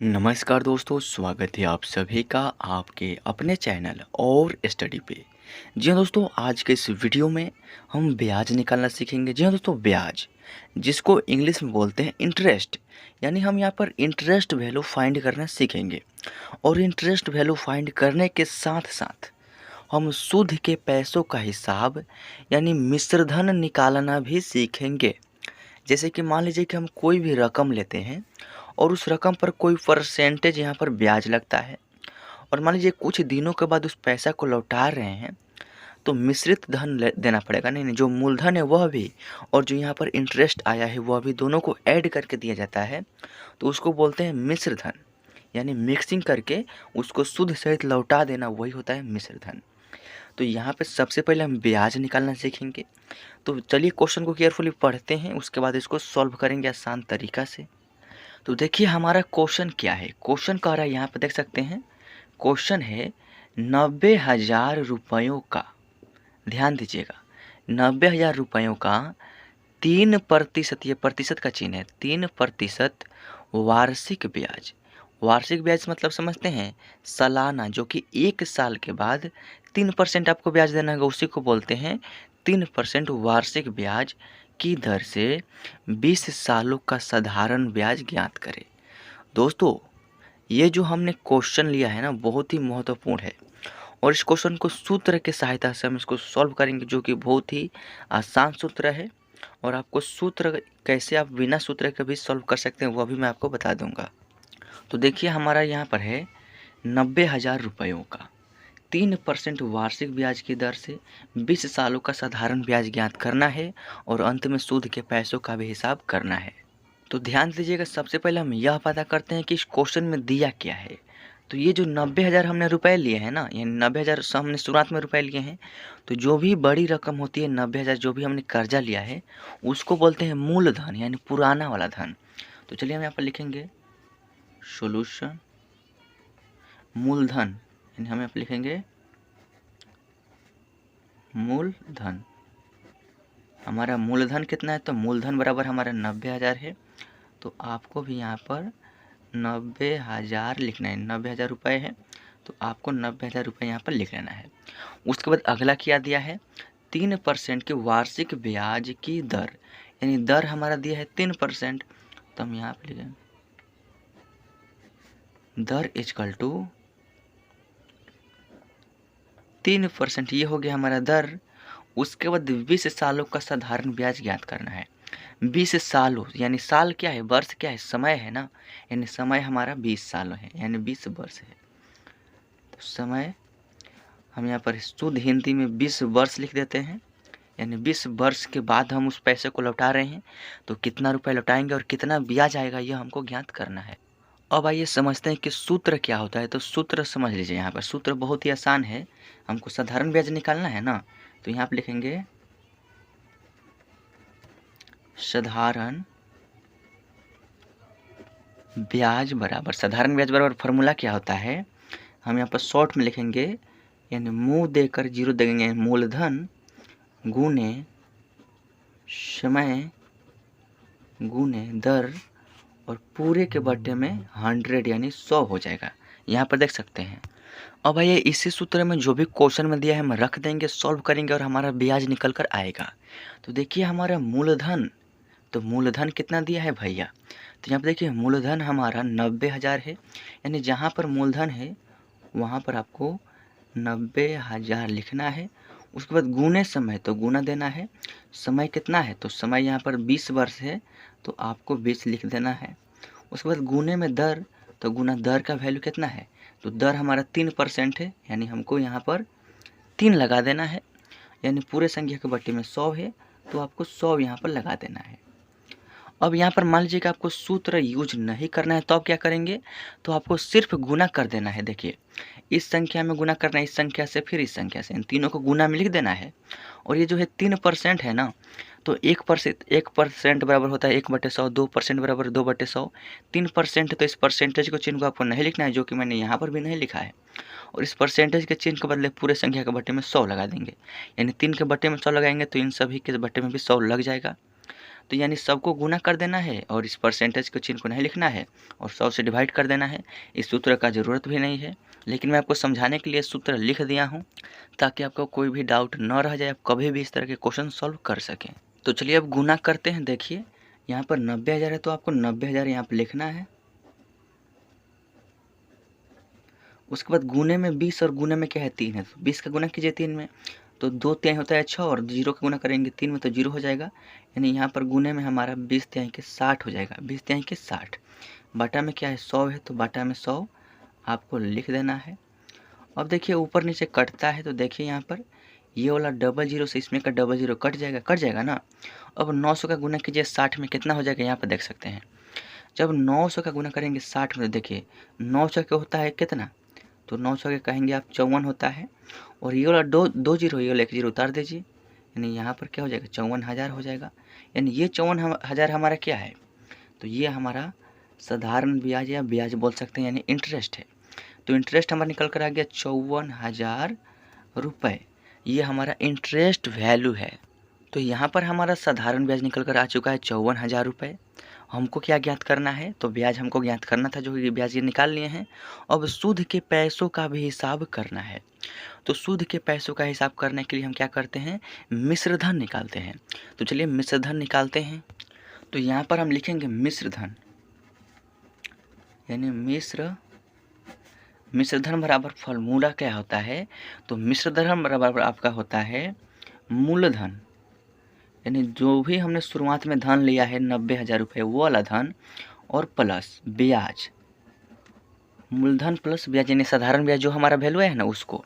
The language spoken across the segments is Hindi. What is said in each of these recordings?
नमस्कार दोस्तों, स्वागत है आप सभी का आपके अपने चैनल और स्टडी पे। जी हाँ दोस्तों, आज के इस वीडियो में हम ब्याज निकालना सीखेंगे। जी हाँ दोस्तों, ब्याज जिसको इंग्लिश में बोलते हैं इंटरेस्ट, यानी हम यहाँ पर इंटरेस्ट वैल्यू फाइंड करना सीखेंगे। और इंटरेस्ट वैल्यू फाइंड करने के साथ साथ हम सूद के पैसों का हिसाब यानी मिश्रधन निकालना भी सीखेंगे। जैसे कि मान लीजिए कि हम कोई भी रकम लेते हैं और उस रकम पर कोई परसेंटेज यहाँ पर ब्याज लगता है, और मान लीजिए कुछ दिनों के बाद उस पैसा को लौटा रहे हैं तो मिश्रित धन देना पड़ेगा। नहीं नहीं, जो मूलधन है वह भी और जो यहाँ पर इंटरेस्ट आया है वह भी, दोनों को ऐड करके दिया जाता है, तो उसको बोलते हैं मिश्र धन। यानी मिक्सिंग करके उसको शुद्ध सहित लौटा देना, वही होता है मिश्र धन। तो यहाँ पे सबसे पहले हम ब्याज निकालना सीखेंगे। तो चलिए क्वेश्चन को केयरफुली पढ़ते हैं, उसके बाद इसको सॉल्व करेंगे आसान तरीका से। तो देखिए हमारा क्वेश्चन क्या है। क्वेश्चन कह रहा है, यहाँ पे देख सकते हैं, क्वेश्चन है 90,000 रुपयों का, ध्यान दीजिएगा, 90,000 रुपयों का 3%, ये प्रतिशत का चिन्ह है, 3% वार्षिक ब्याज। वार्षिक ब्याज मतलब समझते हैं, सालाना, जो कि 1 साल के बाद 3% आपको ब्याज देना होगा, उसी को बोलते हैं 3% वार्षिक ब्याज की दर से 20 सालों का साधारण ब्याज ज्ञात करें। दोस्तों, ये जो हमने क्वेश्चन लिया है ना, बहुत ही महत्वपूर्ण है, और इस क्वेश्चन को सूत्र के सहायता से हम इसको सॉल्व करेंगे, जो कि बहुत ही आसान सूत्र है। और आपको सूत्र कैसे आप बिना सूत्र के भी सॉल्व कर सकते हैं वह भी मैं आपको बता दूंगा। तो देखिए हमारा यहाँ पर है 90,000 रुपयों का 3% वार्षिक ब्याज की दर से 20 सालों का साधारण ब्याज ज्ञात करना है, और अंत में सूद के पैसों का भी हिसाब करना है। तो ध्यान दीजिएगा, सबसे पहले हम यह पता करते हैं कि इस क्वेश्चन में दिया क्या है। तो ये जो 90,000 हमने रुपए लिए हैं ना, यानी 90,000 हमने शुरुआत में रुपए लिए हैं, तो जो भी बड़ी रकम होती है 90,000, जो भी हमने कर्जा लिया है उसको बोलते हैं मूलधन, यानी पुराना वाला धन। तो चलिए हम यहाँ पर लिखेंगे सॉल्यूशन मूलधन, यानी हम यहाँ पर लिखेंगे मूलधन। हमारा मूलधन कितना है, तो मूलधन बराबर हमारा 90,000 है। तो आपको भी यहाँ पर 90,000 लिखना है, 90,000 रुपये है, तो आपको 90,000 रुपये यहाँ पर लिख लेना है। उसके बाद अगला क्या दिया है, 3% की वार्षिक ब्याज की दर, यानी दर हमारा दिया है 3%, तो हम यहाँ पर लिखें दर इजकल टू 3%, ये हो गया हमारा दर। उसके बाद 20 सालों का साधारण ब्याज ज्ञात करना है। 20 सालों, यानी साल क्या है, वर्ष क्या है, समय है ना, यानी समय हमारा 20 साल है, यानी 20 वर्ष है। तो समय हम यहाँ पर शुद्ध हिंदी में 20 वर्ष लिख देते हैं, यानी 20 वर्ष के बाद हम उस पैसे को लौटा रहे हैं, तो कितना रुपए लौटाएंगे और कितना ब्याज आएगा यह हमको ज्ञात करना है। अब आइए समझते हैं कि सूत्र क्या होता है। तो सूत्र समझ लीजिए, यहाँ पर सूत्र बहुत ही आसान है। हमको साधारण ब्याज निकालना है ना, तो यहाँ पर लिखेंगे साधारण ब्याज बराबर, साधारण ब्याज बराबर फॉर्मूला क्या होता है, हम यहाँ पर शॉर्ट में लिखेंगे, यानी मुंह देकर जीरो देंगे, मूलधन गुने समय गुने दर, और पूरे के बट्टे में 100, यानी 100 हो जाएगा। यहाँ पर देख सकते हैं। अब आइए इसी सूत्र में जो भी क्वेश्चन में दिया है हम रख देंगे, सॉल्व करेंगे और हमारा ब्याज निकल कर आएगा। तो देखिए हमारा मूलधन, तो मूलधन कितना दिया है भैया, तो यहाँ पर देखिए मूलधन हमारा 90,000 है, यानी जहाँ पर मूलधन है वहाँ पर आपको 90,000 लिखना है। उसके बाद गुने समय, तो गुना देना है। समय कितना है, तो समय यहाँ पर 20 वर्ष है, तो आपको 20 लिख देना है। उसके बाद गुने में दर, तो गुना दर का वैल्यू कितना है, तो दर हमारा 3% है, यानी हमको यहाँ पर 3 लगा देना है, यानी पूरे संख्या के बट्टे में 100 है, तो आपको 100 यहाँ पर लगा देना है। अब यहाँ पर मान लीजिए कि आपको सूत्र यूज नहीं करना है, तो आप क्या करेंगे, तो आपको सिर्फ गुना कर देना है। देखिए इस संख्या में गुना करना है, इस संख्या से, फिर इस संख्या से, इन तीनों को गुना में लिख देना है। और ये जो है 3% है ना, तो 1% बराबर होता है 1/100, 2% बराबर 2/100, 3%, तो इस परसेंटेज को चिन्ह को आपको नहीं लिखना है, जो कि मैंने यहाँ पर भी नहीं लिखा है। और इस परसेंटेज के चिन्ह के बदले पूरे संख्या के बट्टे में 100 लगा देंगे, यानी 3 के बट्टे में 100 लगाएंगे तो इन सभी के बट्टे में भी 100 लग जाएगा। तो यानी सबको गुना कर देना है और इस परसेंटेज के चिन्ह को नहीं लिखना है और 100 से डिवाइड कर देना है। इस सूत्र का ज़रूरत भी नहीं है, लेकिन मैं आपको समझाने के लिए सूत्र लिख दिया हूँ ताकि आपको कोई भी डाउट न रह जाए, आप कभी भी इस तरह के क्वेश्चन सॉल्व कर सकें। तो चलिए अब गुना करते हैं। देखिए यहाँ पर 90,000 है तो आपको 90,000 यहाँ पर लिखना है। उसके बाद गुने में 20 और गुने में क्या है 3 है, तो 20 का गुना कीजिए 3 में, तो 2 तिहाई होता है 6 और 0 का गुना करेंगे 3 में तो 0 हो जाएगा। यानी यहाँ पर गुने में हमारा 20 तिहाई के 60 हो जाएगा। 20 तिहाई के 60 बाटा में क्या है 100 है, तो बाटा में 100 आपको लिख देना है। अब देखिए ऊपर नीचे कटता है, तो देखिए यहाँ पर ये वाला 00 से इसमें का 00 कट जाएगा ना। अब 900 का गुना कीजिए 60 में, कितना हो जाएगा यहाँ पर देख सकते हैं। जब 900 का गुना करेंगे 60 में, तो देखिए 900 का होता है कितना, तो 900 के कहेंगे आप 54 होता है। और ये वाला दो जीरो, ये वाला 1 जीरो उतार दीजिए, यानी यहाँ पर क्या हो जाएगा 54,000 हो जाएगा। यानी ये 54,000 हमारा क्या है, तो ये हमारा साधारण ब्याज या ब्याज बोल सकते हैं, यानी इंटरेस्ट है। तो इंटरेस्ट हमारा निकल कर आ गया 54,000 रुपये, ये हमारा इंटरेस्ट वैल्यू है। तो यहाँ पर हमारा साधारण ब्याज निकल कर आ चुका है 54,000 रुपये। हमको क्या ज्ञात करना है, तो ब्याज हमको ज्ञात करना था, जो कि ब्याज ये निकाल लिए हैं। अब सूद के पैसों का भी हिसाब करना है। तो सूद के पैसों का हिसाब करने के लिए हम क्या करते हैं, मिश्रधन निकालते हैं। तो चलिए मिश्रधन निकालते हैं। तो यहाँ पर हम लिखेंगे मिश्रधन, यानी मिश्रधन बराबर फॉर्मूला क्या होता है, तो मिश्रधन बराबर आपका होता है मूलधन, यानी जो भी हमने शुरुआत में धन लिया है 90,000 रुपये वो वाला धन, और प्लस ब्याज, मूलधन प्लस ब्याज, यानी साधारण ब्याज जो हमारा वैल्यू है ना उसको।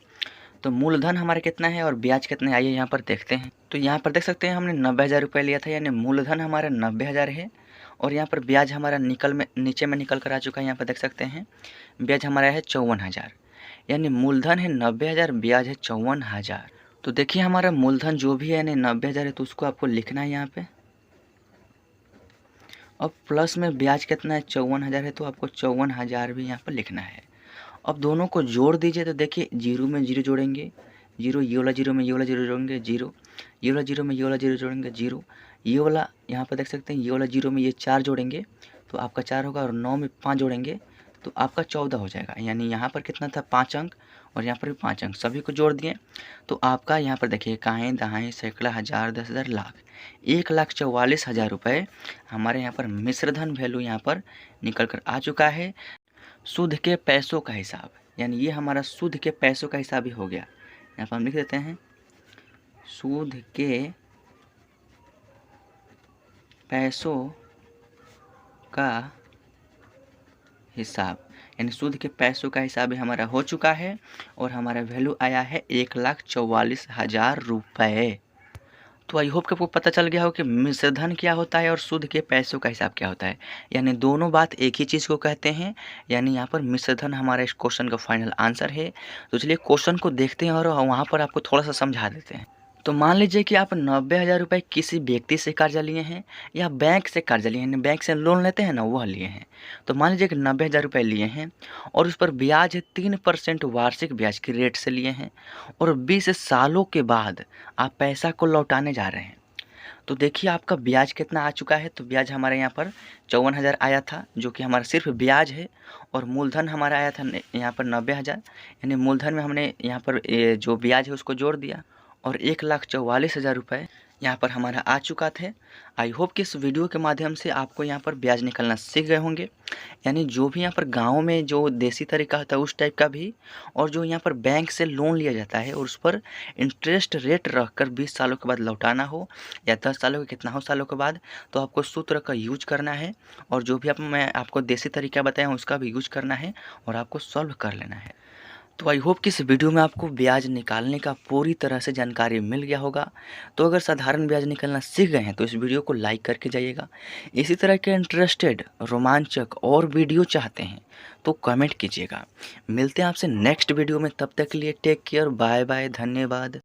तो मूलधन हमारा कितना है और ब्याज कितना है, आइए यहाँ पर देखते हैं। तो यहाँ पर देख सकते हैं हमने 90,000 रुपये लिया था, यानी मूलधन हमारा 90,000 है और यहाँ पर ब्याज हमारा नीचे में निकल कर आ चुका है। यहाँ पर देख सकते हैं ब्याज हमारा है 54,000, यानी मूलधन है 90,000, ब्याज है 54,000। तो देखिए हमारा मूलधन जो भी है यानी 90,000 है, तो उसको आपको लिखना है यहाँ पे। अब प्लस में ब्याज कितना है 54,000 है, तो आपको 54,000 भी यहाँ पर लिखना है। अब दोनों को जोड़ दीजिए, तो देखिए जीरो में जीरो जोड़ेंगे जीरो, ये वाला जीरो में ये वाला जीरो जोड़ेंगे जीरो, ये वाला जीरो में ये वाला जीरो जोड़ेंगे जीरो, ये वाला यहाँ पर देख सकते हैं ये वाला जीरो में ये 4 जोड़ेंगे तो आपका 4 होगा, और 9 में 5 जोड़ेंगे तो आपका 14 हो जाएगा। यानी यहाँ पर कितना था 5 अंक और यहाँ पर भी 5 अंक, सभी को जोड़ दिए तो आपका यहाँ पर देखिए काहें दहाएं सैकड़ा हज़ार 10,000 लाख 1,44,000 रुपये हमारे यहाँ पर मिश्रधन वैल्यू यहाँ पर निकल कर आ चुका है। सूद के पैसों का हिसाब, यानी ये हमारा सूद के पैसों का हिसाब ही हो गया। यहाँ पर हम लिख देते हैं सूद के पैसों का हिसाब, यानी सूद के पैसों का हिसाब हमारा हो चुका है और हमारा वैल्यू आया है 1,44,000 रुपये। तो आई होप कि आपको पता चल गया हो कि मिश्रधन क्या होता है और सूद के पैसों का हिसाब क्या होता है, यानी दोनों बात एक ही चीज़ को कहते हैं। यानी यहाँ पर मिश्रधन हमारा इस क्वेश्चन का फाइनल आंसर है। तो चलिए क्वेश्चन को देखते हैं और वहाँ पर आपको थोड़ा सा समझा देते हैं। तो मान लीजिए कि आप 90,000 रुपये किसी व्यक्ति से कर्जा लिए हैं या बैंक से कर्जा लिए हैं, बैंक से लोन लेते हैं ना वह लिए हैं। तो मान लीजिए कि 90,000 रुपये लिए हैं और उस पर ब्याज 3% वार्षिक ब्याज की रेट से लिए हैं और 20 सालों के बाद आप पैसा को लौटाने जा रहे हैं। तो देखिए आपका ब्याज कितना आ चुका है, तो ब्याज हमारे यहाँ पर 54,000 आया था जो कि हमारा सिर्फ ब्याज है, और मूलधन हमारा आया था यहाँ पर 90,000, यानी मूलधन में हमने यहाँ पर जो ब्याज है उसको जोड़ दिया और 1,44,000 रुपये यहाँ पर हमारा आ चुका थे। आई होप कि इस वीडियो के माध्यम से आपको यहाँ पर ब्याज निकालना सीख गए होंगे, यानी जो भी यहाँ पर गांव में जो देसी तरीका होता है उस टाइप का भी, और जो यहाँ पर बैंक से लोन लिया जाता है और उस पर इंटरेस्ट रेट रख कर 20 सालों के बाद लौटाना हो या 10 सालों के कितना हो सालों के बाद, तो आपको सूत्र का यूज करना है और जो भी मैं आपको देसी तरीका बताया हूँ उसका भी यूज करना है और आपको सॉल्व कर लेना है। तो आई होप कि इस वीडियो में आपको ब्याज निकालने का पूरी तरह से जानकारी मिल गया होगा। तो अगर साधारण ब्याज निकालना सीख गए हैं तो इस वीडियो को लाइक करके जाइएगा। इसी तरह के इंटरेस्टेड रोमांचक और वीडियो चाहते हैं तो कमेंट कीजिएगा। मिलते हैं आपसे नेक्स्ट वीडियो में, तब तक के लिए टेक केयर, बाय बाय, धन्यवाद।